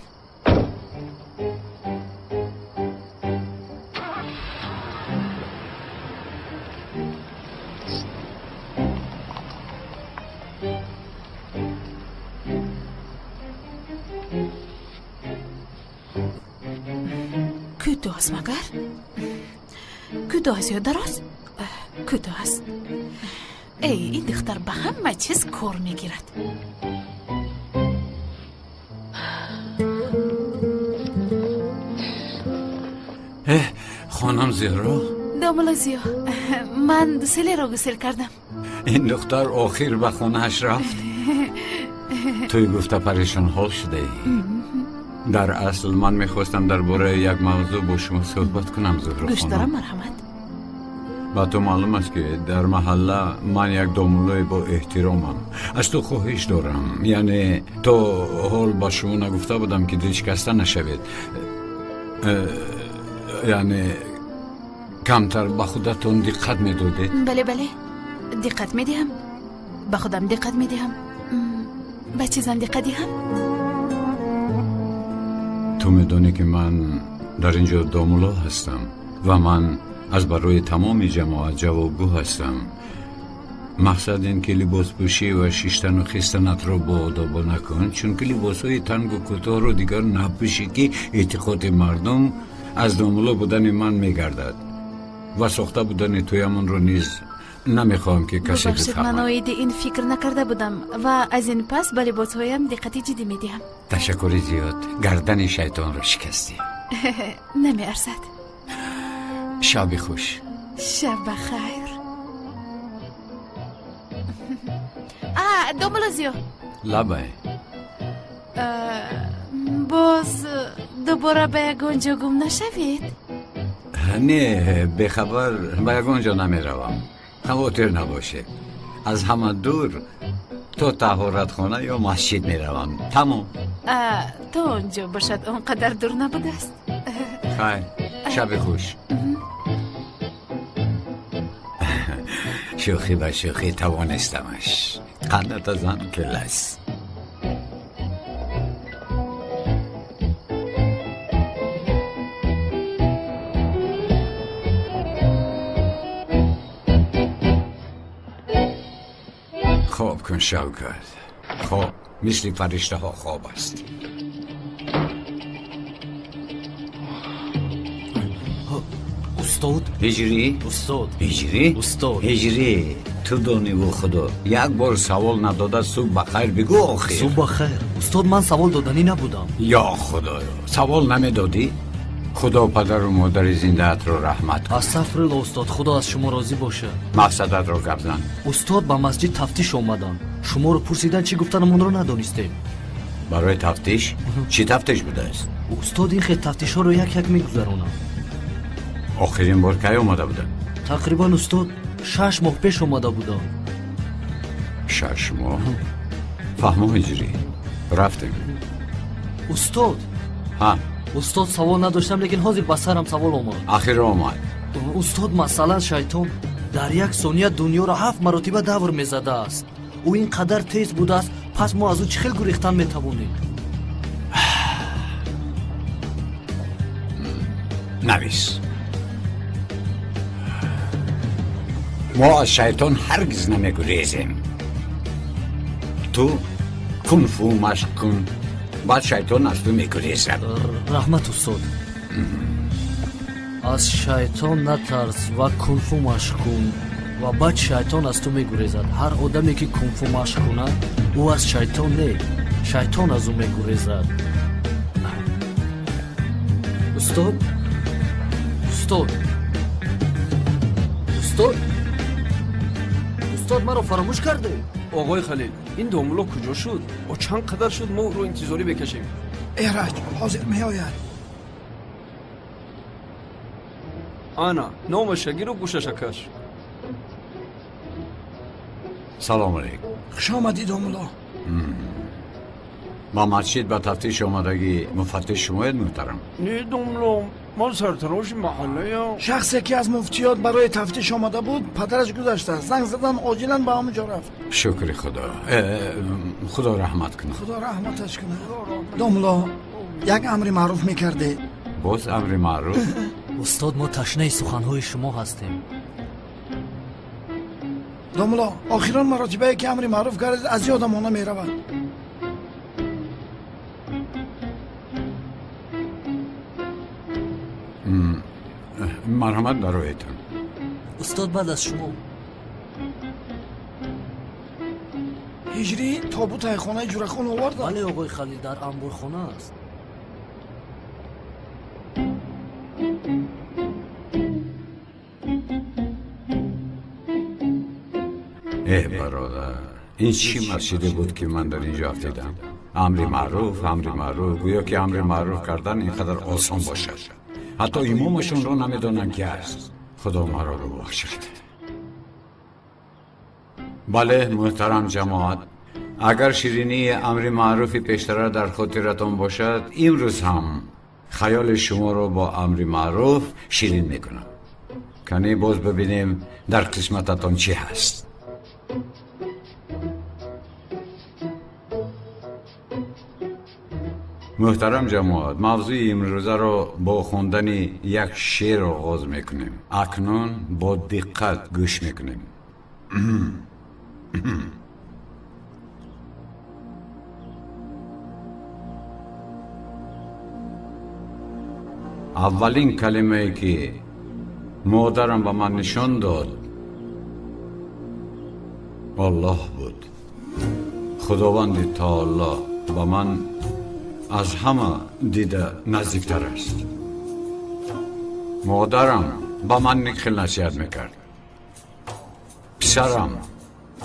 کوتاه است مگر؟ کوتاه است یا دراز؟ کوتاه است. ای این دختر به همه چیز کار میگیرد. خانم زهرا، دومولوزیو، من سلی را گسل کردم. این دختر آخر به خانهش رفت. توی گفته پریشان حال شده ای. در اصل من میخواستم درباره یک موضوع با شما صحبت کنم زهرا خانم. گوش دارم مرحمت. با تو معلوم است که در محله من یک دومولوی با احترامم. از تو خواهش دارم، یعنی تو حال با شما نگفته بودم که دل شکسته نشوید. یعنی کمتر به خودتون دقت میدادید؟ بله بله دقت میدهم. به خودم دقت میدهم. به چیزم دقت دهم. تو میدونی که من در اینجا دامولا هستم و من از برای تمام جماعت جوابگو هستم. مقصد این که لباس پوشی و شیشتن و خیستنت رو با آداب نکن، چون که لباس های تنگ و کوتاه رو دیگر نپوشی که اعتقاد مردم از دامولا بودن من میگردد و ساخته بودن تویمون رو نیز نمیخوام که کسی ببخشید من بفهمد. اوید این فکر نکرده بودم و از این پس به لباسهایم دقت جدی میدهم. تشکر زیاد. گردن شیطان رو شکستی. نمی ارزد. شب خوش. شب بخیر. دوملوزیو لبه باز دوباره به یگانجا گم نشوید؟ نه به خبر به یگانجا نمی روم. خواطر نباشه. از همه دور تو طهارت خانه یا مسجد می روم. تمام. تا اونجا باشد اونقدر دور نبوده است. خیر شب خوش. شوخی به شوخی توانستمش. قنات زن کلاس. خواب کن شوکت. خواب مثل فرشته ها خواب است. استاد هجری؟ استاد هجری؟ استاد هجری تو دانی و خدا یک بار سوال نداده صبح بخیر بگو آخر. صبح بخیر استاد. من سوال دادنی نبودم. یا خدایا سوال نمیدادی؟ خدا پدر و مادر زنده‌ات رو رحمت کن. استغفرالله استاد. خدا از شما راضی باشه. مقصدت رو گپ زن. استاد به مسجد تفتیش آمدم. شما رو پرسیدن چی گفتنمون رو ندانستیم. برای تفتیش؟ چی تفتیش بوده است؟ استاد این خیلی تفتیش ها رو یک یک میگذرونم. آخرین بار کی اومده بودن؟ تقریبا استاد 6 ماه پیش اومده بودم. 6 ماه؟ فهمو هجری رفتیم. استاد ها استاد سوال نداشتم لیکن حاضر به سرم سوال آمد. آخر آمد. استاد مثلا شیطان در یک ثانیه دنیا را 7 مرتبه دور میزده است. او اینقدر تیز بوده است پس ما از او چخیل گریختن میتوانیم. نویس ما از شیطان هرگز نمیگریزیم. تو کنفو مشق کن بعد شیطان از تو میگریزد. رحمت استاد. از شیطان نترس و کنفو مشق کن و بعد شیطان از تو میگریزد. هر آدمی که کنفو مشق کند او از شیطان نه، شیطان از او میگریزد. استاد استاد استاد استاد مرا فراموش کرده. آقای خلیل این دامولا کجا شد؟ و چند قدر شد ما رو انتظاری بکشیم؟ ایرج حاضر می آید. آنا نام شگیر و گوشش کش. سلام علیکم. خوش آمدید دوملا. با مسجد به تفتیش آمدگی مفتش شماید محترم؟ نه دامولا ما سرتراش محله یا شخصی که از مفتیات برای تفتیش آمده بود پدرش گذشته. زنگ زدن عاجلا به همونجا رفت. شکر خدا. خدا رحمت کنه. خدا رحمتش کنه. دوملا یک امر معروف میکرده. باز امر معروف؟ استاد ما تشنه سخنهای شما هستیم. دوملا آخران مراتبه که امر معروف کرد از یادمانه میرود. مرحمت برایتان. استاد بعد از شما. هجری تابوت خانه جورخان آورد. بله آقای خلیل در انبارخانه است. برادر این چی مسجدی بود که من در اینجا افتیدم؟ امر معروف گویا که امر معروف کردن اینقدر آسان باشد. حتی امامشون رو نمیدونن که است. خدا مرا رو بخشد. بله محترم جماعت، اگر شیرینی امر معروفی پیشتر در خاطرتان باشد امروز هم خیال شما رو با امر معروف شیرین میکنم. کنی باز ببینیم در قسمتتان چی هست. محترم جماعت، موضوع امروزه رو با خوندن یک شعر آغاز میکنیم. اکنون با دقت گوش میکنیم. اولین کلمه ای که مادرم به من نشان داد الله بود. خداوند تعالی به من از همه دیده نزدیکتر است. مادرم به من نخل نصیحت میکرد: پسرم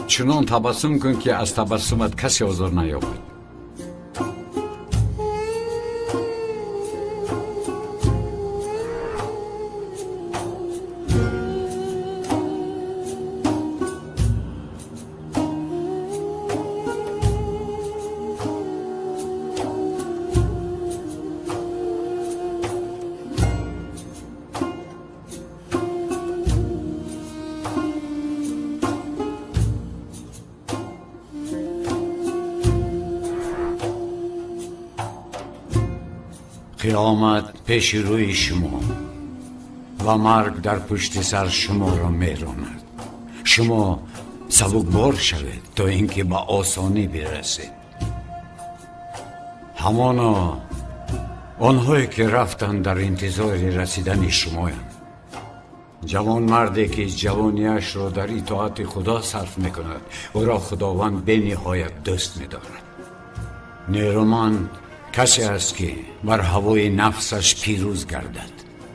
چنان تبسم کن که از تبسمت کسی آزار نیابد. قیامت پیش روی شما و مرگ در پشت سر شما را میراند. شما سبکبار شوید تا اینکه به آسانی برسید. همانا آنهایی که رفتند در انتظار رسیدن شمایند. جوان مردی که جوانیش را در اطاعت خدا صرف میکند او را خداوند به نهایت دوست می‌دارد. نیرومند کسی است که بر هوای نفسش پیروز گردد.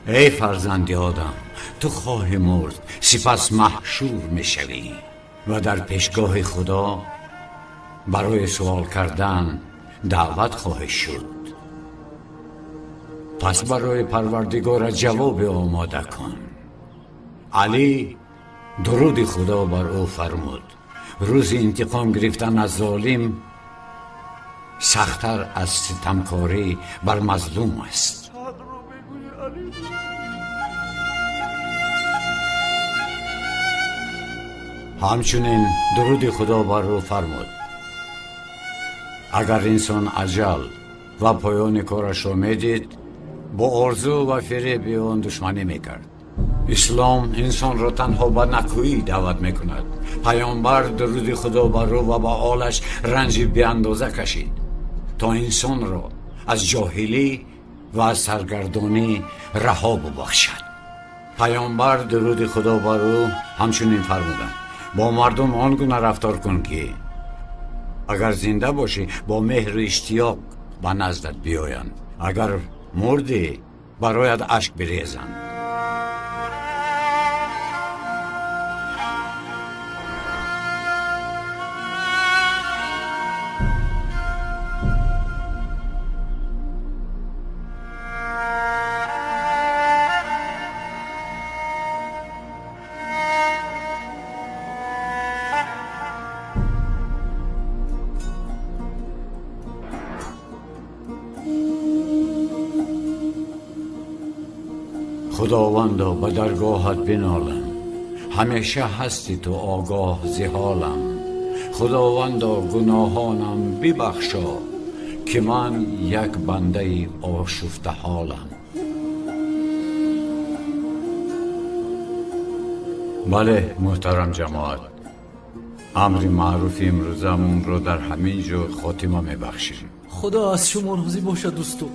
ای فرزند آدم، تو خواهی مرد سپس محشور میشوی و در پیشگاه خدا برای سوال کردن دعوت خواهی شد. پس برای پروردگار جواب آماده کن. علی درود خدا بر او فرمود: روز انتقام گرفتن از ظالم سخت‌تر از ستمکاری بر مظلوم است. همچنین درود خدا بر او فرمود: اگر انسان اجل و پایان کارش را میدید با آرزو و فریب آن دشمنی میکرد. اسلام انسان را تنها به نکویی دعوت میکند. پیامبر درود خدا بر او و با آلش رنج بی اندازه کشید تا انسان را از جاهلی و از سرگردانی رها ببخشد. پیامبر درود خدا بر او همچنین فرمودند: با مردم آنگونه رفتار کن که اگر زنده باشی با مهر و اشتیاق به نزدت بیایند، اگر مردی برایت اشک بریزند. خداوندا به درگاهت بنالم، همیشه هستی تو آگاه ز حالم. خداوندا گناهانم ببخشا که من یک بنده آشفته حالم. بله محترم جماعت، امر معروف امروزمون رو در همین جا خاتمه میبخشیم. خدا از شما راضی باشه دوستو.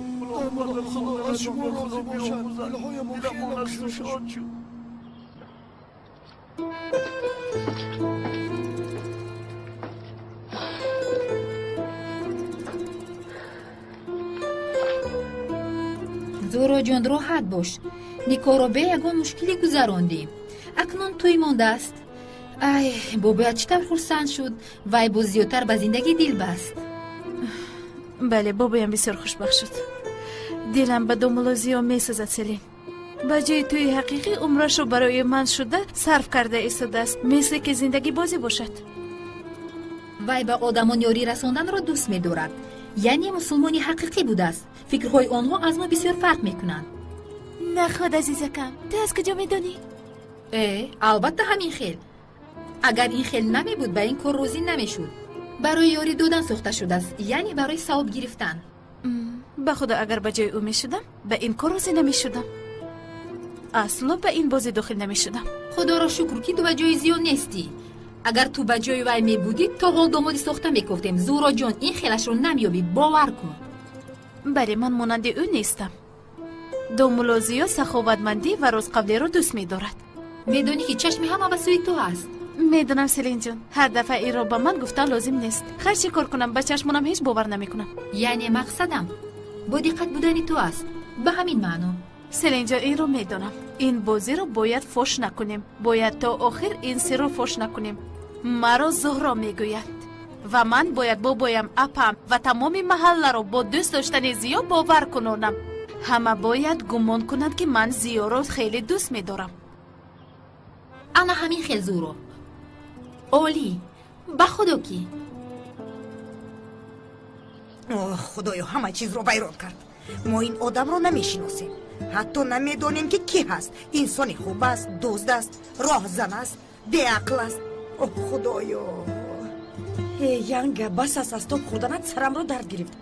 زورا جان راحت باش. نیکو به یگان مشکلی گذراندیم. اکنون توی مانده است. ای بابا چطور خرسند شد. وای باز زیادتر به زندگی دل بست. بله بابایم بسیار خوشبخت شد. دلم به دومولوزی و میسازد سلیم. با جای توی حقیقی عمرش رو برای من شده صرف کرده ایستاده است، مثل که زندگی بازی باشد. وای به آدمان یاری رساندن را دوست می دارد. یعنی مسلمانی حقیقی بوده است. فکرهای آنها از ما بسیار فرق می کنند. نه خود عزیزکم، تو از کجا می دانی؟ البته همین خیل. اگر این خیل نمی بود به این کار روزی نمی شود. برای یاری دودن ساخته شده است، یعنی برای ثواب گرفتن. به خدا اگر به جای او می شدم به این کار روزی نمی شدم. اصلا به این بازی داخل نمی شدم. خدا را شکر که تو به جای زیان نیستی. اگر تو به جای وی می بودی تا حال دامادی ساخته می گفتیم. زورا جان این خیلش رو نمیابی، باور کن. برای من مانند او نیستم. دومولوزیا سخاوتمندی و روزقبلی رو دوست می دارد. میدونی که چشم همه به سوی تو هست. میدونم سلین جان، هر دفعه این رو به من گفته لازم نیست. هر چی کار کنم به چشمونم هیچ باور نمی کنم. یعنی مقصدم با دقت بودنی تو است. به همین معنا. سلین جان این رو میدونم. این بازی رو باید فوش نکنیم. باید تا آخر این سر رو فوش نکنیم. مرا زهرا میگوید و من باید بابایم، اپم و تمام محله رو با دوست داشتن زیا باور کنونم. همه باید گمان کنند که من زیا رو خیلی دوست میدارم. انا همین خیل زورو اولی به خدا کی خدایا همه چیز رو ویران کرد. ما این آدم رو نمیشناسیم، حتی نمیدونیم که کی هست. انسانی خوب است، دزد است، راهزن است، بیعقل است. خدایا ینگا بس از تو خوردنت سرم رو درد گرفت.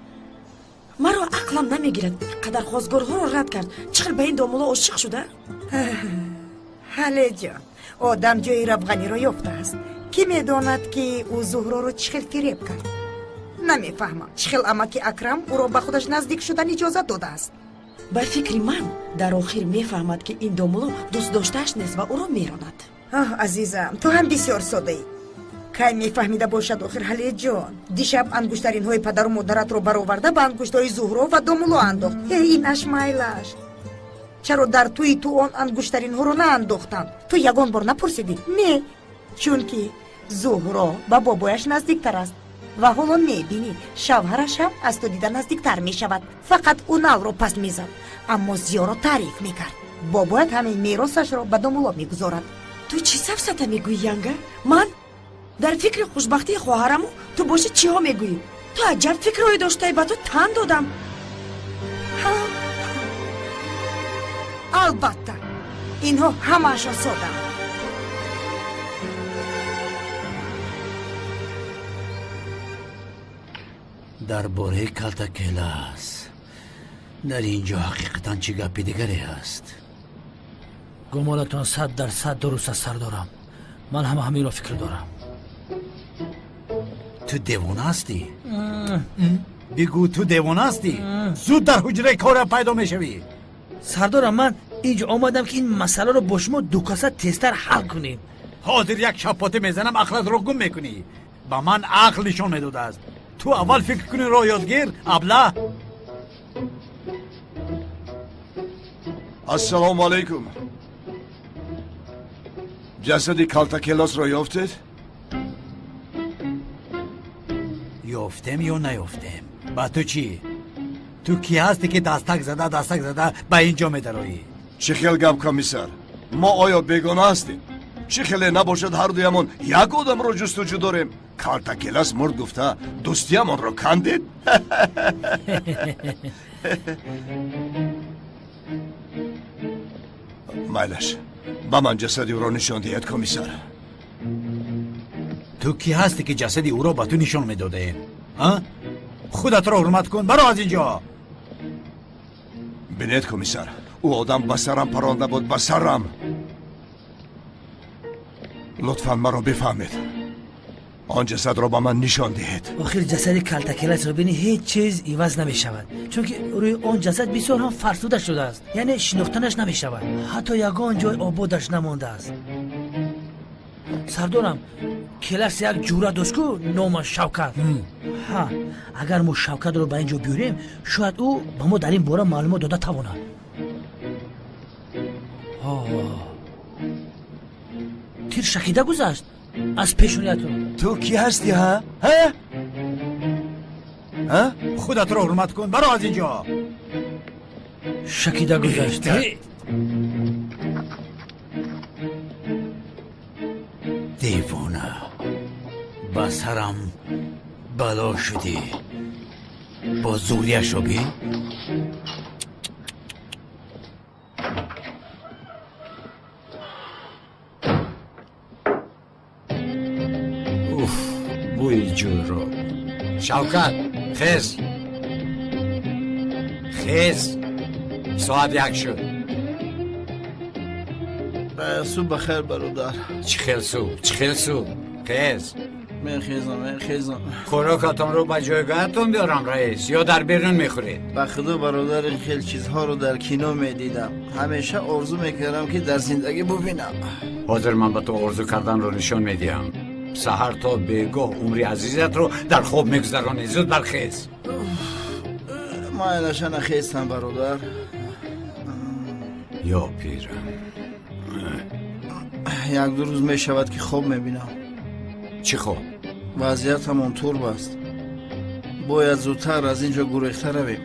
مرا عقلم نمیگیرد. قدر خواستگارها رو رد کرد. چقدر به این دامولا عاشق شده؟ حله جان، آدم جای ربغنی رو یافته است. کی میداند که او زهرا رو چخل فریب کرد؟ نمیفهمم چخل اما که اکرم او رو به خودش نزدیک شدن اجازه داده است. به فکر من در آخر میفهمد که این دامولا دوست داشتهش نیست و او رو میراند. عزیزم تو هم بسیار ساده ای. کی میفهمیده باشد آخر حله جان؟ دیشب انگشترین های پدر و مادرت رو برآورده به انگشت های زهرا و دامولا انداخت. اینش مایلش. چرا در توی تو آن انگشترین ها رو نه انداختم؟ تو یگان بار نپرسیدی؟ نه، چون که زهرا با بابایش نزدیکتر است و حالا میبینی شوهرش هم از تو دیدن نزدیکتر میشود. فقط اون رو پس میزد، اما زیا رو تعریف میکرد. بابایت همین میراثش رو به دامولا میگذارد. تو چی سفسطه میگویی ینگا؟ من در فکر خوشبختی خواهرم تو باشی چی ها میگویی؟ تو عجب فکرهایی داشته به تو تن دادم. البته اینها همه‌شان ساده. در باره کالتا کلاس در اینجا حقیقتا چی گپی دیگری هست؟ گمانتان 100% درست است سردارم. من هم همین را فکر دارم. تو دیوانه هستی؟ بگو تو دیوانه هستی؟ زود در حجره کار پیدا میشوی. سردارم من اینجا آمدم که این مسئله رو با شما دو کاسه تیزتر حل کنیم. حاضر یک شپاته میزنم عقلت رو گم میکنی. با من عقل نشون میداده است. تو اول فکر کنی رو یادگیر ابله. السلام علیکم. جسد کالتا کلاس رو یافتید؟ یافتم یا نیافتم؟ با تو چی؟ تو کی هستی که دستک زده به اینجا میدرایی؟ چه خیل گپ کمیسر؟ ما آیا بیگانه هستیم؟ چه خیلی نباشد هر دویمون یک آدم رو جستجو داریم. کالتا کلاس مرد گفته دوستیمون رو کندید؟ مایلش با من جسدی او را نشان دهید کمیسر. تو کی هستی که جسدی او را به تو نشان میداده؟ خودت را حرمت کن، برو از اینجا. بینید کمیسر، او آدم به سرم پرانده بود، به سرم. لطفا مرا بفهمید. آن جسد را با من نشان دهید. آخر جسد کالتا کلاس رو بینی هیچ چیز عوض نمی شود، چون که روی آن جسد بسیار هم فرسوده شده است. یعنی شناختنش نمی شود، حتی یگان جای آبادش نمانده است. سردارم کلاس یک جوره دوست کو نامش شوکت. اگر ما شوکت رو به اینجا بیاریم شاید او به ما در این باره معلومات داده تواند. تیر شکیده گذشت از پیشونیتون. تو کی هستی ها؟ خودت رو حرمت کن، برو از اینجا. شکیده گذشت. دیوانه با سرم بلا شدی. با زوریش رو بین. شوکت خیز خیز ساعت 1 شد. صبح بخیر برادر. چی خیل صبح خیز میخیزم خوراکتون رو به جایگاهتون بیارم رئیس یا در بیرون میخورید؟ به خدا برادر این خیلی چیزها رو در کینو میدیدم. همیشه آرزو میکردم که در زندگی ببینم. حاضر من به تو آرزو کردن رو نشون میدیم. سحر تا بیگاه عمری عزیزت رو در خواب میگذرانی. زود برخیز. ما اینشا نخیستم برادر. یا پیرم یک دو روز میشود که خواب میبینم. چی خوب؟ وضعیت هم اونطور بست. باید زودتر از اینجا گریخته رویم.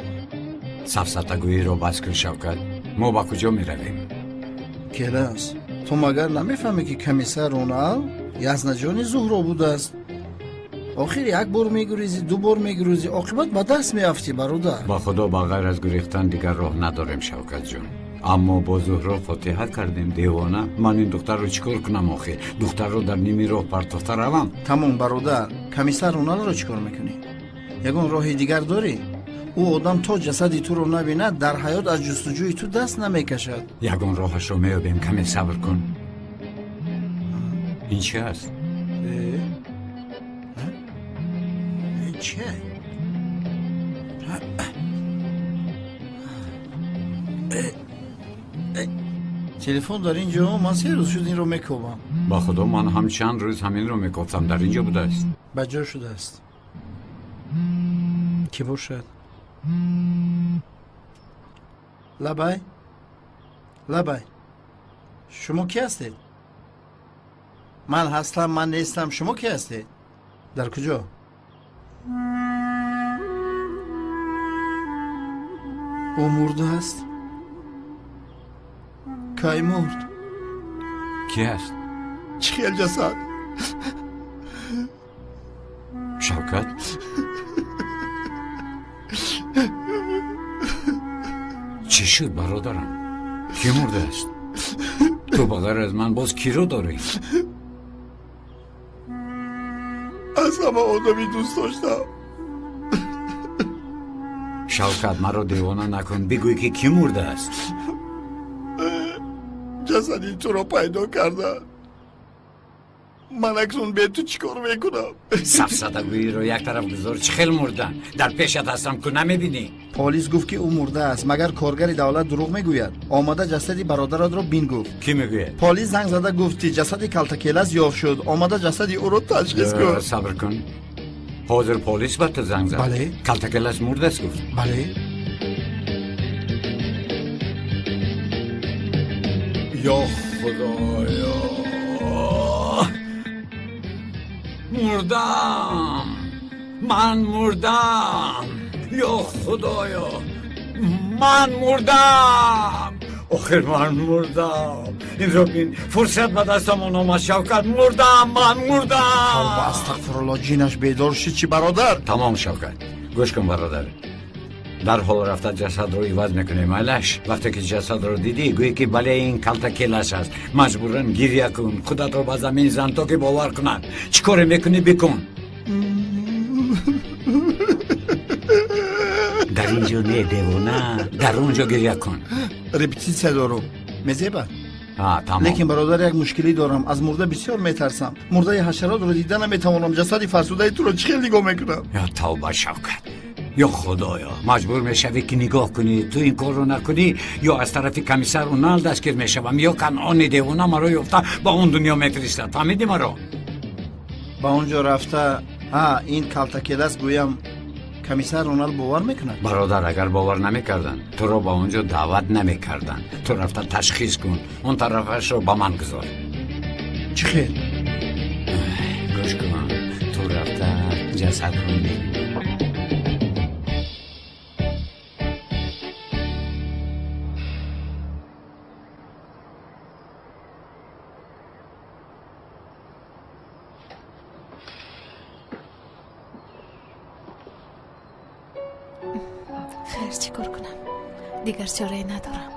سفسطگویی رو بس کن شوکت. ما با کجا می رویم؟ کلاس تو مگر نمیفهمی که کمیسر رونال یزنجانی زهرا بوده است؟ آخر یک بار میگریزی، دو بار میگریزی، عاقبت به دست میافتی برادر. با خدا با غیر از گریختن دیگر راه نداریم شوکت جون. اما با زهرا فاتحه کردیم. دیوانه من این دختر رو چیکار کنم آخه؟ دختر رو در نیمی راه پرتافته روم؟ تمام برادر. کمیسر رونال رو چیکار میکنی؟ یگان راه دیگر داری؟ او آدم تا جسدی تو رو نبیند در حیات از جستجوی تو دست نمیکشد. یگان راهش رو میابیم. کمی صبر کن. این چی هست؟ این چیه؟ تلفن در اینجا. من 3 روز شد این رو میکوبم. با خدا من هم چند روز همین رو میکفتم. در اینجا بوده است. بجا شده است. کی باشد؟ لبای شما کی هستید؟ من هستم. من نیستم. شما کی هستید؟ در کجا؟ او مرده است؟ کی مرد؟ کی هست؟ چیه جسد؟ شوکت؟ چی شد برادرم؟ کی مرده است؟ تو بغیر از من باز کی رو داری؟ از همه آدمی دوست داشتم. شوکت مرا دیوانه نکن. بگوی که کی مرده است؟ جسدی تو رو پیدا کردن. من اکنون به تو چیکار میکنم؟ سفسطگویی رو یک طرف گذار. چه خیل مردن در پیشت هستم که نمیبینی؟ پلیس گفت که او مرده است. مگر کارگر دولت دروغ میگوید؟ آمده جسدی برادرت رو بین گفت. کی میگوید؟ پلیس زنگ زده گفتی جسدی کلتکیلس یافت شد. آمده جسدی او رو تشخیص کن. صبر کن. حاضر پلیس به تو زنگ زد؟ بله. کلتکیلس مرده است گفت؟ بله. یا خدایا مردم. من مردم. یا خدایا من مردم. آخر من مردم. این رو بین. فرصت به دستم آمد شوکت. مردم. من مردم. استغفرالله. جینش بیدار شد چی برادر؟ تمام شوکت. گوش کن برادر. در حال رفته جسد رو عوض میکنیم. علش وقتی که جسد رو دیدی گویی که بله این کلتکیلس است. مجبورن گریه کن. خودت رو به زمین زن تا که باور کنند. چی کار میکنی بکن. در اینجا نه دیوانه. در اونجا گریه کن. رپتیسیا دارم. مزیبا. تمام. لیکن برادر یک مشکلی دارم. از مرده بسیار میترسم. مرده حشرات رو دیدن نمیتوانم. جسدی فرسوده تو رو چه نگاه میکنم؟ یا توبه شوکت. یا خدایا مجبور میشوی که نگاه کنی. تو این کار رو نکنی یا از طرف کمیسر رونال دستگیر میشوم یا کنعان دیوانه مرا یافته با اون دنیا میفرستد. فهمیدی مرا؟ با اونجا رفته. این کلتکیلس گویم کمیسر رونال باور میکنه؟ برادر اگر باور نمیکردن تو رو با اونجا دعوت نمیکردن. تو رفته تشخیص کن. اون طرفش رو با من گذار. چی خیر؟ گوش کن. تو رفته جسد رو میبینی. خیر چی کار کنم؟ دیگر چاره ندارم.